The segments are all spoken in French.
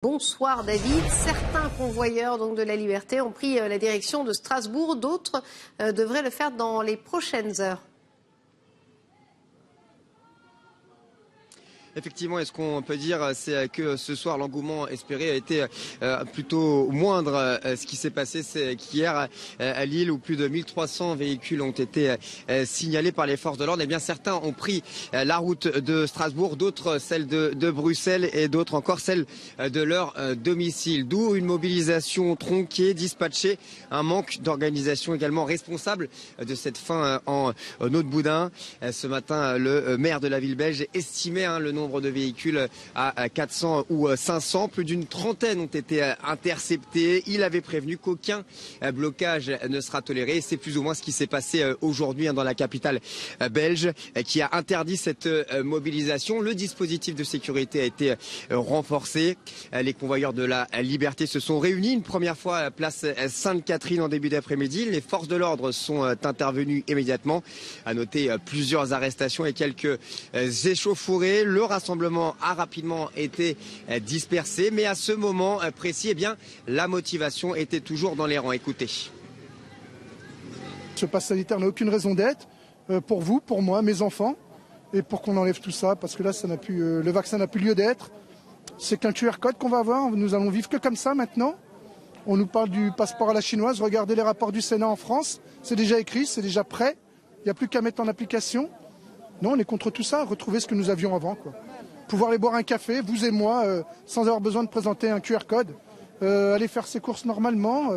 Bonsoir David. Certains convoyeurs donc, de la liberté ont pris la direction de Strasbourg. D'autres devraient le faire dans les prochaines heures. Effectivement, et ce qu'on peut dire, c'est que ce soir, l'engouement espéré a été plutôt moindre. Ce qui s'est passé, c'est qu'hier, à Lille, où plus de 1300 véhicules ont été signalés par les forces de l'ordre, eh bien, certains ont pris la route de Strasbourg, d'autres celle de Bruxelles et d'autres encore celle de leur domicile. D'où une mobilisation tronquée, dispatchée, un manque d'organisation également responsable de cette fin en Haute-Boudin. Ce matin, le maire de la ville belge estimait le nombre de véhicules à 400 ou 500. Plus d'une trentaine ont été interceptés. Il avait prévenu qu'aucun blocage ne sera toléré. C'est plus ou moins ce qui s'est passé aujourd'hui dans la capitale belge, qui a interdit cette mobilisation. Le dispositif de sécurité a été renforcé. Les convoyeurs de la liberté se sont réunis une première fois à la place Sainte-Catherine en début d'après-midi. Les forces de l'ordre sont intervenues immédiatement. À noter plusieurs arrestations et quelques échauffourées. Le rassemblement a rapidement été dispersé, mais à ce moment précis, eh bien, la motivation était toujours dans les rangs. Écoutez. Ce pass sanitaire n'a aucune raison d'être pour vous, pour moi, mes enfants, et pour qu'on enlève tout ça, parce que là, le vaccin n'a plus lieu d'être. C'est qu'un QR code qu'on va avoir. Nous allons vivre que comme ça maintenant. On nous parle du passeport à la chinoise. Regardez les rapports du Sénat en France. C'est déjà écrit, c'est déjà prêt. Il n'y a plus qu'à mettre en application. Non, on est contre tout ça, retrouver ce que nous avions avant, quoi. Pouvoir aller boire un café, vous et moi, sans avoir besoin de présenter un QR code, aller faire ses courses normalement.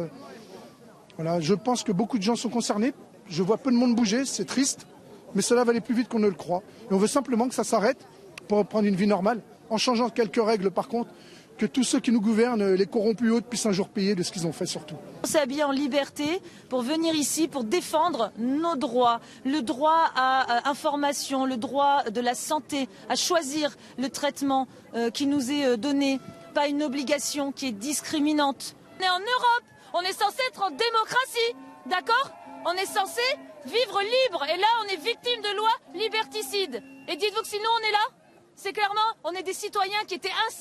Voilà, je pense que beaucoup de gens sont concernés. Je vois peu de monde bouger, c'est triste, mais cela va aller plus vite qu'on ne le croit. Et on veut simplement que ça s'arrête pour reprendre une vie normale, en changeant quelques règles par contre, que tous ceux qui nous gouvernent, les corrompus hautes, puissent un jour payer de ce qu'ils ont fait surtout. On s'est habillé en liberté pour venir ici, pour défendre nos droits, le droit à information, le droit de la santé, à choisir le traitement qui nous est donné, pas une obligation qui est discriminante. On est en Europe, on est censé être en démocratie, d'accord? On est censé vivre libre et là on est victime de lois liberticides. Et dites-vous que si nous on est là, c'est clairement, on est des citoyens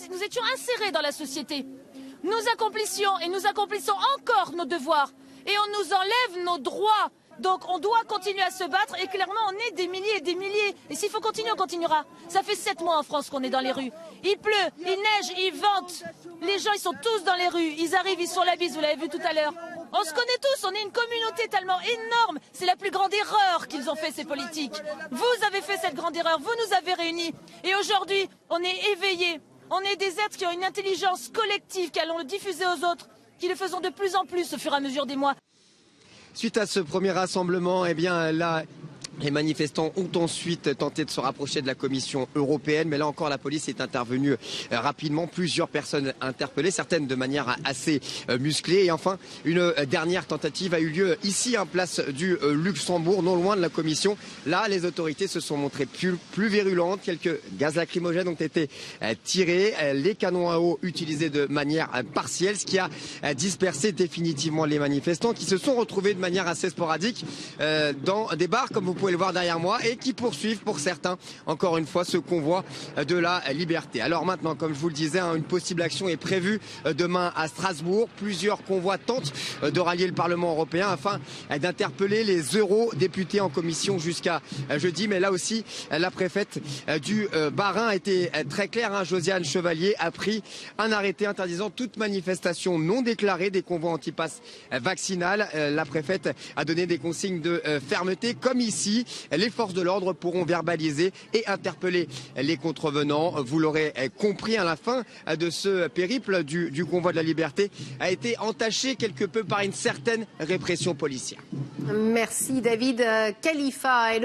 nous étions insérés dans la société. Nous accomplissions et nous accomplissons encore nos devoirs. Et on nous enlève nos droits. Donc on doit continuer à se battre et clairement on est des milliers et des milliers. Et s'il faut continuer, on continuera. Ça fait 7 mois en France qu'on est dans les rues. Il pleut, il neige, il vente. Les gens ils sont tous dans les rues. Ils arrivent, ils sont la bise, vous l'avez vu tout à l'heure. On se connaît tous, on est une communauté tellement énorme. C'est la plus grande erreur qu'ils ont fait ces politiques. Vous avez fait cette grande erreur, vous nous avez réunis. Et aujourd'hui, on est éveillés. On est des êtres qui ont une intelligence collective, qui allons le diffuser aux autres, qui le faisons de plus en plus au fur et à mesure des mois. Suite à ce premier rassemblement, eh bien là, les manifestants ont ensuite tenté de se rapprocher de la Commission européenne, mais là encore la police est intervenue rapidement. Plusieurs personnes interpellées, certaines de manière assez musclée. Et enfin, une dernière tentative a eu lieu ici, en place du Luxembourg, non loin de la Commission. Là, les autorités se sont montrées plus virulentes. Quelques gaz lacrymogènes ont été tirés, les canons à eau utilisés de manière partielle, ce qui a dispersé définitivement les manifestants qui se sont retrouvés de manière assez sporadique dans des bars, comme vous pouvez le voir derrière moi, et qui poursuivent pour certains, encore une fois, ce convoi de la liberté. Alors maintenant, comme je vous le disais, une possible action est prévue demain à Strasbourg. Plusieurs convois tentent de rallier le Parlement européen afin d'interpeller les eurodéputés en commission jusqu'à jeudi. Mais là aussi, la préfète du Bas-Rhin a été très claire. Josiane Chevalier a pris un arrêté interdisant toute manifestation non déclarée des convois anti-pass vaccinal. La préfète a donné des consignes de fermeté, comme ici. Les forces de l'ordre pourront verbaliser et interpeller les contrevenants. Vous l'aurez compris, à la fin de ce périple du convoi de la liberté a été entaché quelque peu par une certaine répression policière. Merci David. Khalifa.